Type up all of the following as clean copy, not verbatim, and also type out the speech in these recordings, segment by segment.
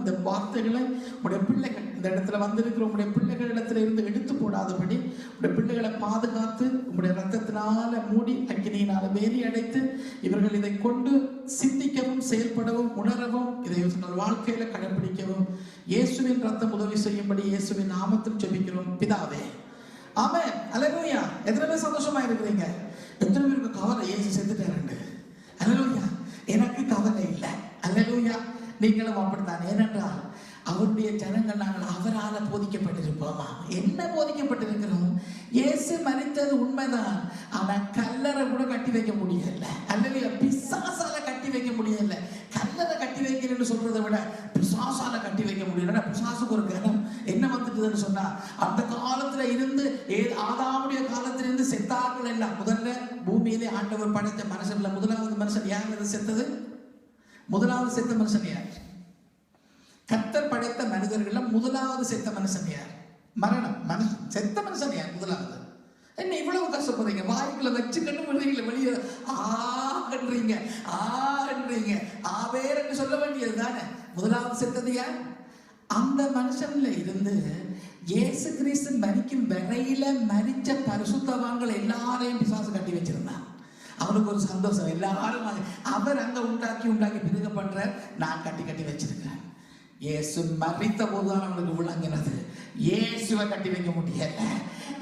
இந்த வார்த்தைகளை உடைய பிள்ளைகள் இந்த இடத்துல வந்திருக்கிற உடைய பிள்ளைகள் இடத்துல இருந்து எடுத்து போடாதபடி உடைய பிள்ளைகளை பாதுகாத்து உடைய ரத்தத்தினால மூடி அக்கினியினால வேலி அடைத்து இவர்கள் இதை கொண்டு சிந்திக்கவும் செயல்படவும் உணரவும் இதை வாழ்க்கையில கடைபிடிக்கவும் இயேசுவின் ரத்தம் உதவி செய்யும்படி இயேசுவின் நாமத்தில் ஜெபிக்கிறோம் பிதாவே, ஆமென். அல்லேலூயா. எத்தனை பேர் சந்தோஷமா இருக்கிறீங்க? எத்தனை பேருக்கு கவலை இயேசு செத்துட்டாரு? அல்லேலூயா. எனக்கு கவலை இல்லை. அல்லேலூயா. நீங்களும் அப்படித்தான். ஏனென்றால் அவருடைய ஜனங்கள் நாங்கள் அவரால் போதிக்கப்பட்டிருப்போமா? என்ன போதிக்கப்பட்டிருக்கிறோம்? இயேசு மரித்தது உண்மைதான், ஆனா கல்லறை கூட கட்டி வைக்க முடியல. அல்லேலூயா. பிசாசால கட்டி வைக்க முடியல. கல்லறை கட்டி வைக்கிறேன்னு சொல்றதை விட பிசாசால கட்டி வைக்க முடியல. பிசாசுக்கு ஒரு கனம் என்ன வந்துட்டுதுன்னு சொன்னா, அந்த காலத்துல இருந்து ஆதாமுடைய காலத்துல இருந்து செத்தார்கள் எல்லாம் முதல்ல பூமியிலே ஆண்டவர் படைத்த மனுஷன்ல முதலாவது மனுஷன் யார் செத்தது? முதலாவது செத்த மனுஷன் யார்? கர்த்தர் படைத்த மனிதர்கள முதலாவது செத்த மனுஷன் யார்? மரணம். மனுஷன் செத்த மனுஷன் யார்? முதலாவது. என்ன இவ்வளவு கஷ்டப்படுறீங்க? வாய்க்குள்ள வச்சுக்கணும் வெளியே ஆன்றீங்க ஆவேர் என்று சொல்ல வேண்டியது தானே. முதலாவது செத்தது யார்? அந்த மனுஷன்ல இருந்து இயேசு கிறிஸ்து மரிக்கும் வரையில மரிச்ச பரிசுத்தவான்கள் எல்லாரையும் பிசாசு கட்டி வச்சிருந்தான். அவனுக்கு ஒரு சந்தோஷம். எல்லாரும் அவர் அங்க உண்டாக்கி பிறகு பண்ற, நான் கட்டி வச்சிருக்கேன். இயேசு மரித்த போதுதான் அவனுக்கு விளங்கினது, இயேசுவை கட்டி வைக்க முடியல.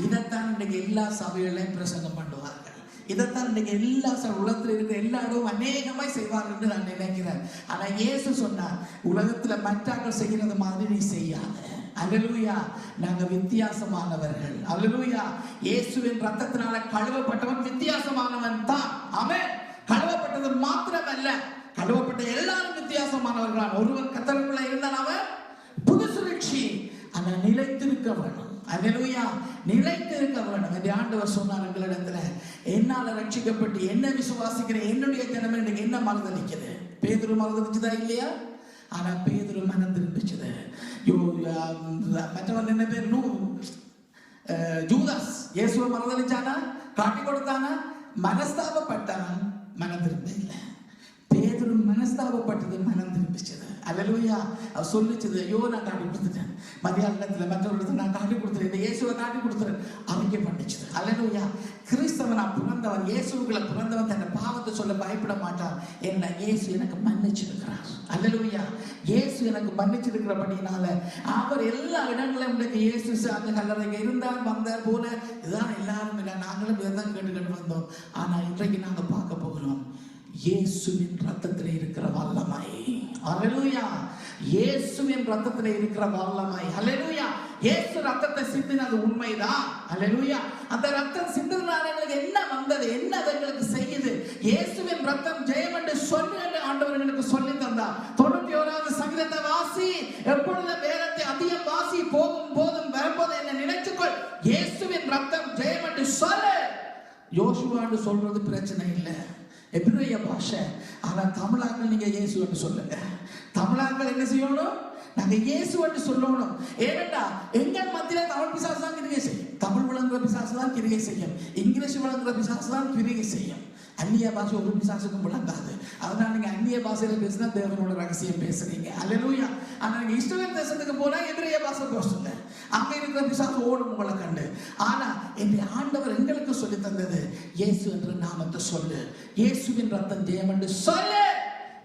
இதைத்தான் இன்னைக்கு எல்லா சபைகளையும் பிரசங்கம் பண்ணுவார்கள். இதைத்தான் இன்னைக்கு எல்லா உலகத்தில் இருக்கிற எல்லாரும் அநேகமாய் செய்வார்கள் என்று நான் நினைக்கிறேன். ஆனா இயேசு சொன்னார், உலகத்துல மற்றாக்கள் செய்கிறது மாதிரி நீ செய்யாத. அல்லேலூயா. நாங்க வித்தியாசமானவர்கள். அல்லேலூயா. இயேசுவின் ரத்தத்தினால கழுவப்பட்டவன் வித்தியாசமானவன் தான். ஆமென். கழுவப்பட்டது மாத்திரமல்ல, கழுவப்பட்ட எல்லாரும் வித்தியாசமானவர்கள். ஒருவன் கர்த்தருக்குள்ள இருந்தால் அவன் புது சிருஷ்டி. ஆனா நிலைத்திருக்க வேணும். அல்லேலூயா. நிலைத்திருக்க வேணும் என்று ஆண்டவர் சொன்னார் எங்களிடத்துல. என்னால ரட்சிக்கப்பட்டு என்ன விசுவாசிக்கிற என்னுடைய ஜனம் எனக்கு என்ன மறுதளிக்குது? பேதுரு மறுதளிச்சுதா இல்லையா? ஆனா பேதுரு மனம் திரும்பிச்சது. மற்றவன் என்ன பேர்? ஜூதாஸ் இயேசுவை மறுதளிச்சானா? காட்டி கொடுத்தானா? மனஸ்தாபப்பட்டான், மனம் திரும்ப இல்லை. பேதுரு மனஸ்தாபப்பட்டது, மனம் திரும்பிச்சது. அல்லேலூயா. அவ சொல்லிச்சது, ஐயோ நான் காட்டி கொடுத்துட்டேன், மதியானத்துல மற்றவர்களுக்கு நான் காட்டி கொடுத்துறேன், இந்த இயேசுவை காட்டி கொடுத்துறேன், அறிக்கை பண்ணிச்சது. அல்லேலூயா. கிறிஸ்தவனா பிறந்தவன், இயேசுக்குள்ள பிறந்தவன் தன்னை பாவத்தை சொல்ல பயப்பட மாட்டான். என்ன இயேசு எனக்கு மன்னிச்சிருக்கிறார். அல்லேலூயா. இயேசு எனக்கு மன்னிச்சிருக்கிறபடினால அவர் எல்லா இடங்களும் இன்றைக்கு இயேசு அந்த கல்லறைக்கு இருந்தார், வந்தார், போல இதுதான் எல்லாரும் இல்லை. நாங்களும் இதைதான் கேட்டுக்கிட்டு வந்தோம். ஆனா இன்றைக்கு நாங்க பார்க்க போகிறோம் இயேசுவின் ரத்தத்தில் இருக்கிற வல்லமை. அல்லேலூயா. இயேசுவின் ரத்தத்தில் இருக்கிற வல்லமை. அல்லேலூயா. இயேசு ரத்தத்தை சிந்தினது உண்மைதான். அல்லேலூயா. அந்த ரத்தம் சிந்தினால எங்களுக்கு என்ன வந்தது? என்ன எங்களுக்கு செய்யுது? இயேசுவின் ரத்தம் ஜெயம் என்று சொல்லி ஆண்டவர் எங்களுக்கு சொல்லி தந்தார். 91வது சங்கீதத்தை வாசி, எப்பொழுது வேதத்தை அதிகம் வாசி, போகும் போதும் வரும்போது என்ன நினைச்சுக்கொள், இயேசுவின் ரத்தம் ஜெயம் என்று சொல்லு. யோசுவான்னு சொல்றது பிரச்சனை இல்லை, எபிரேய பாஷை. ஆனா தமிழாக்கள் நீங்க இயேசு என்று சொல்லுங்க. தமிழாக்கள் என்ன செய்யணும்? நாங்க இயேசு என்று சொல்லணும். ஏனென்றா எங்கள் மத்தியில தமிழ் பிசாசு தான் கிரிகை செய்யும், தமிழ் விளங்குற பிசாசு தான் கிரிகை செய்யும், இங்கிலீஷ் விளங்குற பிசாசு தான் கிரிகை செய்யும். அந்நிய பாஷை ஒரு பிசாசுக்கும் விளங்காது. அதனால நீங்க அந்நிய பாஷையில பேசினா தேவனோட ரகசியம் பேசுறீங்க. அல்லேலூயா. ஆனா நீங்க இஸ்ரவேல் தேசத்துக்கு போனா எபிரேய பாஷை பேசுங்க, அங்க இருக்கிற பிசாசு ஓடும் உங்களை கண்டு. ஆனா இந்த ஆண்டவர் எங்களுக்கு சொல்லி தந்தது, இயேசு என்ற நாமத்தை சொல்லு, இயேசுவின் ரத்தம் ஜெயம் என்று சொல்லு.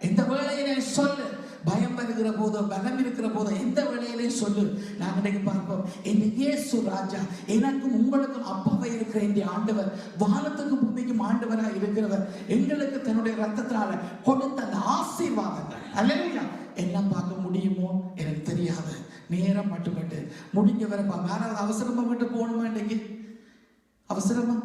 எந்த வேளையிலே சொல்லு. பயம் வருகிற போதோ, பலம் இருக்கிற போதோ, எந்த வேளையிலே சொல்லு. நாங்கள் இன்னைக்கு பார்ப்போம், இந்த இயேசு ராஜா எனக்கும் உங்களுக்கும் அப்பாவை இருக்கிற இந்த ஆண்டவர், வானத்துக்கும் பூமிக்கும் ஆண்டவராக இருக்கிறவர், எங்களுக்கு தன்னுடைய ரத்தத்தினால கொடுத்த அந்த ஆசீர்வாதங்கள். அல்லேலூயா. எல்லாம் பார்க்க முடியுமோ எனக்கு தெரியாது. நேரம் மட்டுப்பட்டு முடிஞ்ச வரை யாராவது அவசரமா விட்டு போகணுமா? இன்னைக்கு அவசரமா?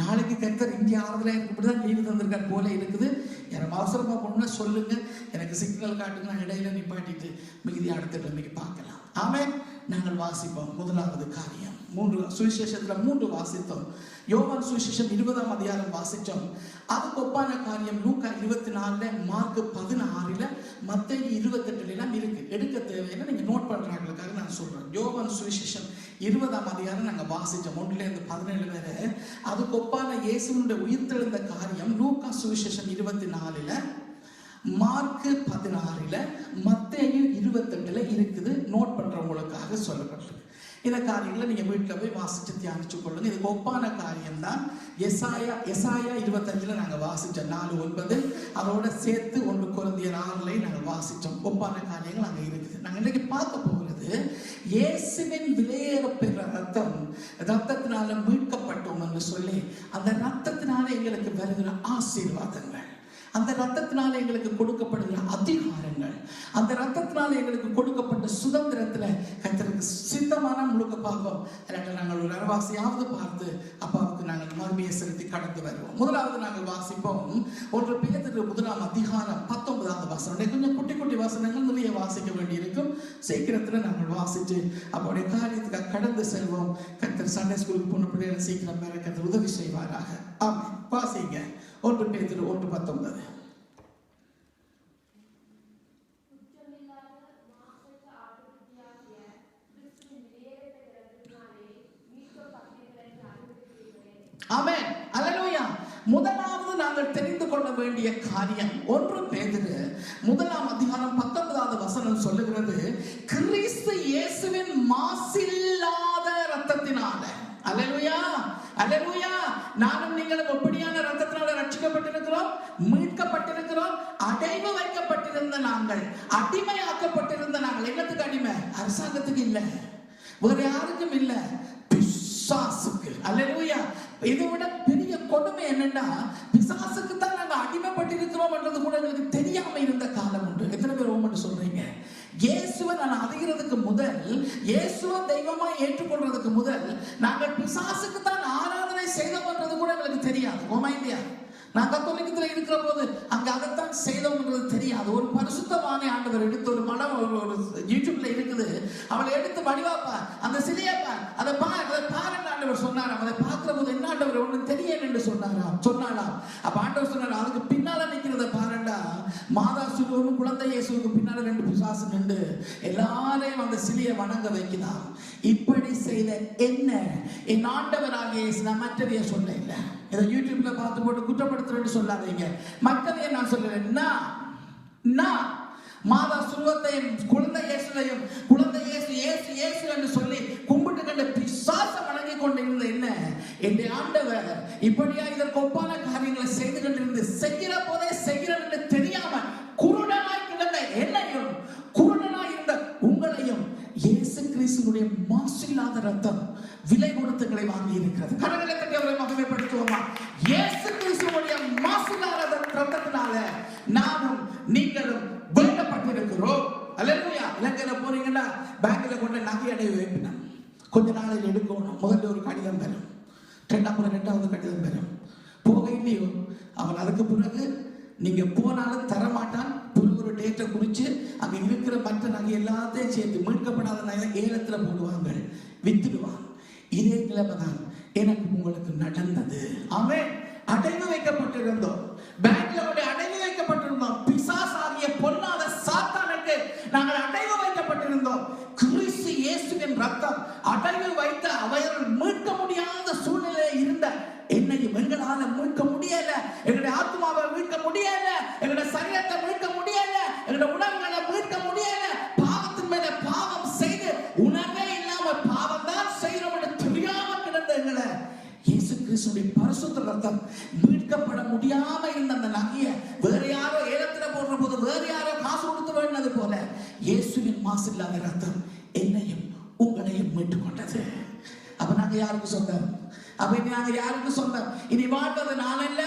நாளைக்கு கர்த்தர் இந்திய ஆறுதலா இப்படிதான் லீவு தந்திருக்கார் போல இருக்குது. எனக்கு அவசரமா போகணும்னா சொல்லுங்க, எனக்கு சிக்னல் காட்டுங்க, நான் இடையில நிப்பாட்டிட்டு மிகுதி அடுத்த இன்னைக்கு பார்க்கலாம். ஆமென். நாங்கள் வாசிப்போம். முதலாவது காரியம், 3 சுவிசேஷத்துல 3 வாசித்தோம். யோவான் சுவிசேஷம் 20ஆம் அதிகாரம் வாசிச்சோம். அதுக்கு ஒப்பான காரியம் லூக்கா 24, மார்க் 16, மத்தேயு 28 எல்லாம் இருக்கு. எடுக்க தேவையில்லை, நீங்க நோட் பண்றாங்களுக்காக நான் சொல்றேன். யோவான் சுவிசேஷம் 20ஆம் அதிகாரம் நாங்க வாசிச்சோம் 1-17 வரை. அதுக்கு ஒப்பான இயேசுவினுடைய உயிர்த்தெழுந்த காரியம் லூக்கா சுவிசேஷம் 24. மார்க்கு 16ல மத்தேயு 28ல இருக்குது. நோட் பண்றவங்களுக்காக சொல்லப்பட்டிருக்கு. இந்த காரியங்களை நீங்க வீட்டில் போய் வாசிச்சு தியானிச்சு கொள்ளுங்க. இதுக்கு ஒப்பான காரியம் தான் எசாயா 25ல நாங்க வாசிச்சோம் 4:9. அதோட சேர்த்து 1 கொரிந்தியர் 6ல நாங்க வாசிச்சோம். ஒப்பான காரியங்கள் அங்க இருக்குது. நாங்க இன்னைக்கு பார்க்க போகிறது இயேசுவின் விலையேறப்பெற்ற ரத்தத்தினால மீட்கப்பட்டோம் என்று சொல்லி, அந்த ரத்தத்தினால எங்களுக்கு வருகிற ஆசீர்வாதங்கள், அந்த ரத்தத்தினால எங்களுக்கு கொடுக்கப்படுகிற அதிகாரங்கள், அந்த ரத்தத்தினால எங்களுக்கு கொடுக்கப்பட்ட சுதந்திரத்துல கர்த்தருக்கு சித்தமான முழுக்க பார்ப்போம். நாங்கள் ஒரு அரவாசியாவது பார்த்து அப்பாவுக்கு நாங்கள் மறுமையை செலுத்தி கடந்து வருவோம். முதலாவது நாங்கள் வாசிப்போம் 1 பேதுரு 1ஆம் அதிகாரம் 19வது வசனம். கொஞ்சம் குட்டி குட்டி வசனங்கள் நிறைய வாசிக்க வேண்டி இருக்கும். சீக்கிரத்துல நாங்கள் வாசிச்சு அப்போடைய காரியத்துக்காக கடந்து செல்வோம். கர்த்தர் சண்டே ஸ்கூலுக்கு போன பிள்ளைகளை சீக்கிரம் மேல கர்த்தர் உதவி செய்வாராக. ஆமென். வாசிங்க 1 பேதுரு 1:19. ஆமென். அல்லேலூயா. முதலாவது நாங்கள் தெரிந்து கொள்ள வேண்டிய காரியம் 1 பேதுரு 1ஆம் அதிகாரம் 19வது வசனம் சொல்லுகிறது, கிறிஸ்து இயேசுவின் மாசில்லாத இரத்தத்தினால. அல்லேலூயா, அல்லேலூயா. நானும் நீங்களும் எப்படியான இரத்தத்தினால ரட்சிக்கப்பட்டிருக்கிறோம், மீட்கப்பட்டிருக்கிறோம். அடைவு வைக்கப்பட்டிருந்த நாங்கள், அடிமையாக்கப்பட்டிருந்த நாங்கள். என்னத்துக்கு அடிமை? அரசாங்கத்துக்கு இல்ல, வேற யாருக்கும் இல்ல, பிசாசுக்கு. அல்லேலூயா. இதை விட பெரிய கொடுமை என்னன்னா, பிசாசுக்கு தான் நாங்க அடிமைப்பட்டிருக்கிறோம் என்றது கூட எங்களுக்கு தெரியாம இருந்த காலம் உண்டு. எத்தனை பேர் ஓமன்னு சொல்றீங்க? இயேசுவை நான் அறிகிறதுக்கு முதல், இயேசுவை தெய்வமா ஏற்றுக்கொள்றதுக்கு முதல், நாங்கள் பிசாசுக்கு தான் ஆராதனை செய்தோம்ன்றது கூட எங்களுக்கு தெரியாது. ஓமா இல்லையா? நான் கத்தோலிக்கத்துல இருக்கிற போது அங்க அதைத்தான் செய்தோம்ன்றது தெரியாது. ஒரு பரிசுத்தமான ஆண்டவர் எடுத்து ஒரு மடம் ஒரு யூடியூப்ல இருக்குது, அவளை எடுத்து வடிவாப்பா, அந்த சிலையப்பா, அதை பாருங்க ஆண்டவர் சொன்னார். அதை பார்க்கிற போது என்ன ஆண்டவர் ஒண்ணு தெரியல என்று சொன்னாலாம். அப்ப ஆண்டவர் சொன்னார், அதுக்கு பின்னால நிக்கிறத பாருண்டா, மாதா சுலுவும் குழந்தை இயேசுவுக்கு பின்னால 2 பிசாசு நின்று எல்லாரையும் அந்த சிலையை வணங்க வைக்கிறான். இப்படி செய்த என்ன என் ஆண்டவராகிய இயேசு, நான் மற்றவைய சொல்ல இல்லை. இதை யூடியூப்ல பார்த்து போட்டு குற்றப்படுத்துறேன்னு சொல்லாதீங்க. மற்றவைய நான் சொல்லுறேன். நான் மாதா சுருவத்தையும் குழந்தை இயேசுவையும் குழந்தை இயேசு இயேசு இயேசு என்று சொல்லி கும்பிட்டு கண்ட பிசாச வணங்கி கொண்டிருந்த என்ன என் ஆண்டவர் இப்படியா இதற்கு ஒப்பான காரியங்களை செய்து கொண்டிருந்து செய்கிற போதே செய்கிறேன் என்று தெரியாம குருடனாய் கிடந்த என்னையும் குருடனாய் இருந்த உங்களையும் இயேசு கிறிஸ்துவினுடைய மாசில்லாத ரத்தம் விலை கொடுத்துகளை வாங்கி இருக்கிறது. கரங்களை தட்டி அவரை மகிமைப்படுத்துவோமா? இயேசு கிறிஸ்துவினுடைய மாசில்லாத ரத்தத்தினால நானும் நீங்களும் வேண்டப்பட்டிருக்கிறோம். அல்லேலூயா. இலங்கையில போறீங்கன்னா பேங்க்ல கொண்டு நகை அடை வைப்பினா கொஞ்ச நாளையில் எடுக்கணும். முதல்ல ஒரு கடிதம் பெறும், ரெண்டாவது கடிதம் பெறும். போக இல்லையோ அவன் அதுக்கு பிறகு நீங்க போனாலும் தரமாட்டான். ஒரு டேட்டை குறிச்சு அங்க இருக்கிற மற்ற நகை எல்லாத்தையும் சேர்த்து மீட்கப்படாத நகை ஏலத்துல போடுவாங்க, வித்துடுவான். இதே நிலைமை தான் எனக்கு உங்களுக்கு நடந்தது. அவன் அடைவு வைக்கப்பட்டிருந்தோம், பேங்க்ல அடைவு வைக்கப்பட்டிருந்தோம். பிசாசாகிய பொல்லாத சாத்தானுக்கு நாங்கள் அடைவு வைக்கப்பட்டிருந்தோம். கிறிஸ்து இயேசுவின் ரத்தம் அடைவு வைத்த அவர்கள் மீட்க முடியாத சூழ்நிலையில் இருந்த என்னையும் எங்களால மீட்க முடியல. எங்களுடைய ஆத்மாவை மீட்க முடியல, எங்களுடைய சரீரத்தை மீட்க முடியல, எங்களுடைய உணர்வுகளை மீட்க முடியல. பாவத்தின் மேல பாவம் செய்து உணர்வே இல்லாம பாவம் தான் செய்யறோம் என்று தெரியாம கிடந்த எங்களை இயேசு கிறிஸ்துவின் பரிசுத்த ரத்தம் மீட்கப்பட முடியாம இருந்த அந்த நகையை வேற யாரோ ஏலத்துல போடுற போது வேற யாரோ காசு கொடுத்து வேண்டினது போல இயேசுவின் மாசில்லாத ரத்தம் என்னையும் உங்களையும் மீட்டுக் கொண்டது. அப்ப நாங்க யாருக்கு சொந்தம்? அப்ப நாங்க யாருக்கு சொந்தம்? இனி வாழ்வது நான் அல்ல,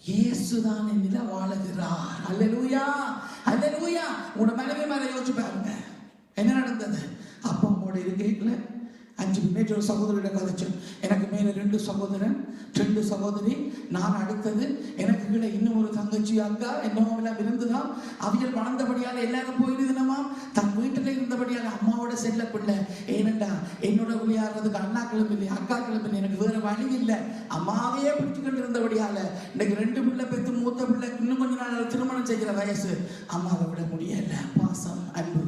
இயேசுதான் என்னில வாழுகிறார். அல்லேலூயா, அல்லேலூயா. உங்க மனைவி மேல யோசிச்சு பாருங்க, என்ன நடந்தது? அப்பா அம்மோட இருக்கையில 5 மினிட் ஒரு சகோதரியோட கதைச்சோம். எனக்கு மேல 2 சகோதரன் 2 சகோதரி, நான் அடுத்தது. எனக்கு கீழே இன்னும் ஒரு தங்கச்சி அக்கா என்னமோ எல்லாம் இருந்துதான். அவியல் வளர்ந்தபடியால எல்லாரும் போயிருந்தனமா, தன் வீட்டுல இருந்தபடியால அம்மாவோட செல்ல பிள்ளை. ஏனண்டா என்னோட விளையாடுறதுக்கு அண்ணாக்களும் இல்லை அக்காக்களும் இல்லை, எனக்கு வேற வழி இல்லை. அம்மாவையே பிடிச்சுக்கிட்டு இருந்தபடியால இன்னைக்கு 2 பிள்ளை பெற்று மூத்த பிள்ளை இன்னும் கொஞ்ச நாள் திருமணம் செய்கிற வயசு, அம்மாவை விட முடியல. பாசம் அன்பு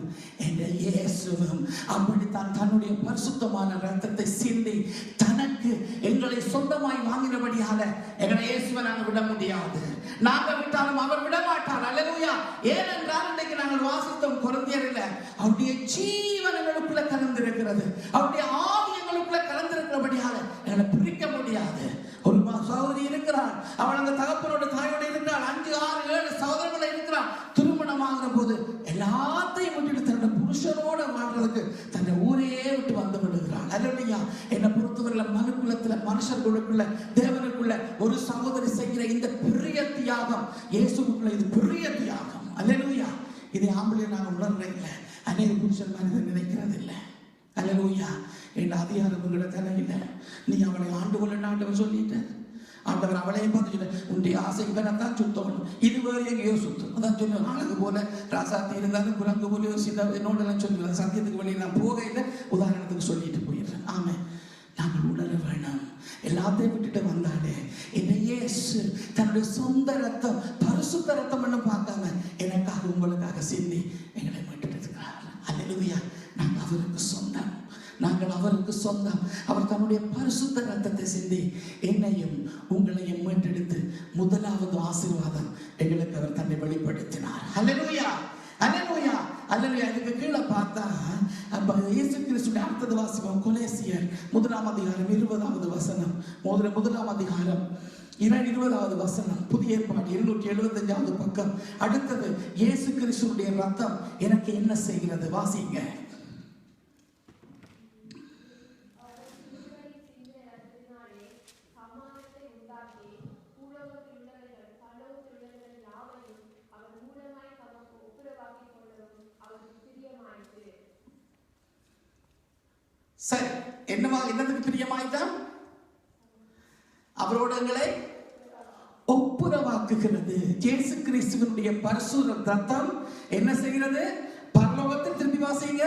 என்ற இயேசுவும் அப்படித்தான் தன்னுடைய பரிசுத்தமான ரத்தத்தை சிந்தி தனக்கு அன்றைக்கு எங்களை சொந்தமாய் வாங்கினபடியால எங்களை இயேசுவை நாங்கள் விட முடியாது. நாங்கள் விட்டாலும் அவர் விட மாட்டார். அல்லேலூயா. ஏனென்றால் இன்றைக்கு நாங்கள் வாசித்தோம் கொரிந்தியரில் அவருடைய ஜீவன் எங்களுக்குள்ள கலந்திருக்கிறது, அவருடைய ஆவி எங்களுக்குள்ள கலந்திருக்கிறபடியால எங்களை பிரிக்க முடியாது. ஒரு சகோதரி இருக்கிறாள், அவள் அந்த தகப்பனோட தாயோட இருக்கிறாள், 5, 6, 7 சகோதரர்கள் இருக்கிறாள். திருமணமாகிற போது எல்லாத்தையும் விட்டுட்டு தன்னோட புருஷனோட வாழ்றதுக்கு தன்னை ஊரையே விட்டு வந்து விடுகிறாள். அல்லேலூயா. என்னை பொறுத்தவரையில மனுக்குலத்துல மனுஷர்களுக்குள்ள தேவனுக்குள்ள ஒரு சகோதரி செய்கிற இந்த பெரிய தியாகம் இயேசுக்குள்ள இது பெரிய தியாகம். அல்லேலூயா. இதை ஆம்பளை நாங்கள் உணர்றதில்லை, அநேக புருஷன் மனிதன் நினைக்கிறது இல்லை. அல்லேலூயா. என் அதிகாரம் உங்களோட தலையில்லை. நீ அவளை ஆண்டு கொள்ள ஆண்டவர் சொல்லிட்டு ஆண்டவர் அவளையும் பார்த்து சொல்ல உன்னுடைய ஆசை இவனைத்தான் சுத்தம், இது வேறு எங்கேயோ சுத்தம். அதான் சொல்லுவேன், அழகு போல ராசாத்தி இருந்தாலும் குரங்கு போல யோசித்த என்னோடலாம் சொல்லுவேன். சத்தியத்துக்கு வெளியே நான் போகையில் உதாரணத்துக்கு சொல்லிட்டு போயிடுறேன். ஆமாம், நாங்கள் உணர வேணும். எல்லாத்தையும் விட்டுட்டு வந்தாலே என்னையே தன்னுடைய சொந்த ரத்தம் பரிசுத்த ரத்தம் என்ன பார்க்காம எனக்காக உங்களுக்காக சிந்தி எங்களை மீட்டுட்டு இருக்கிறார். அல்லேலூயா. நாங்கள் அவருக்கு சொந்தம், நாங்கள் அவருக்கு சொந்தம். அவர் தன்னுடைய பரிசுத்த ரத்தத்தை சிந்தி என்னையும் உங்களையும் மீட்டெடுத்து முதலாவது ஆசீர்வாதம் எங்களுக்கு அவர் தன்னை வெளிப்படுத்தினார். அல்லேலூயா. அல்லேலூயா. அல்லேலூயா. இதுக்கு கீழே பார்த்தா இயேசு கிறிஸ்துவின் அடுத்தது வாசிப்போம். கொலேசியர் 1ஆம் அதிகாரம் 20வது வசனம். முதலாம் அதிகாரம் 20வது வசனம். புதிய ஏற்பாடு 275வது பக்கம். அடுத்தது இயேசு கிறிஸ்துவினுடைய ரத்தம் எனக்கு என்ன செய்கிறது? வாசிங்க. சரி, என்னதுக்கு பிரியமாய்தான்? அவரோட எங்களை ஒப்புரவாக்குகிறது. இயேசு கிறிஸ்துவினுடைய பரிசுத்த ரத்தம் என்ன செய்கிறது? பரலோகத்தில் திருப்பி வாசிங்க.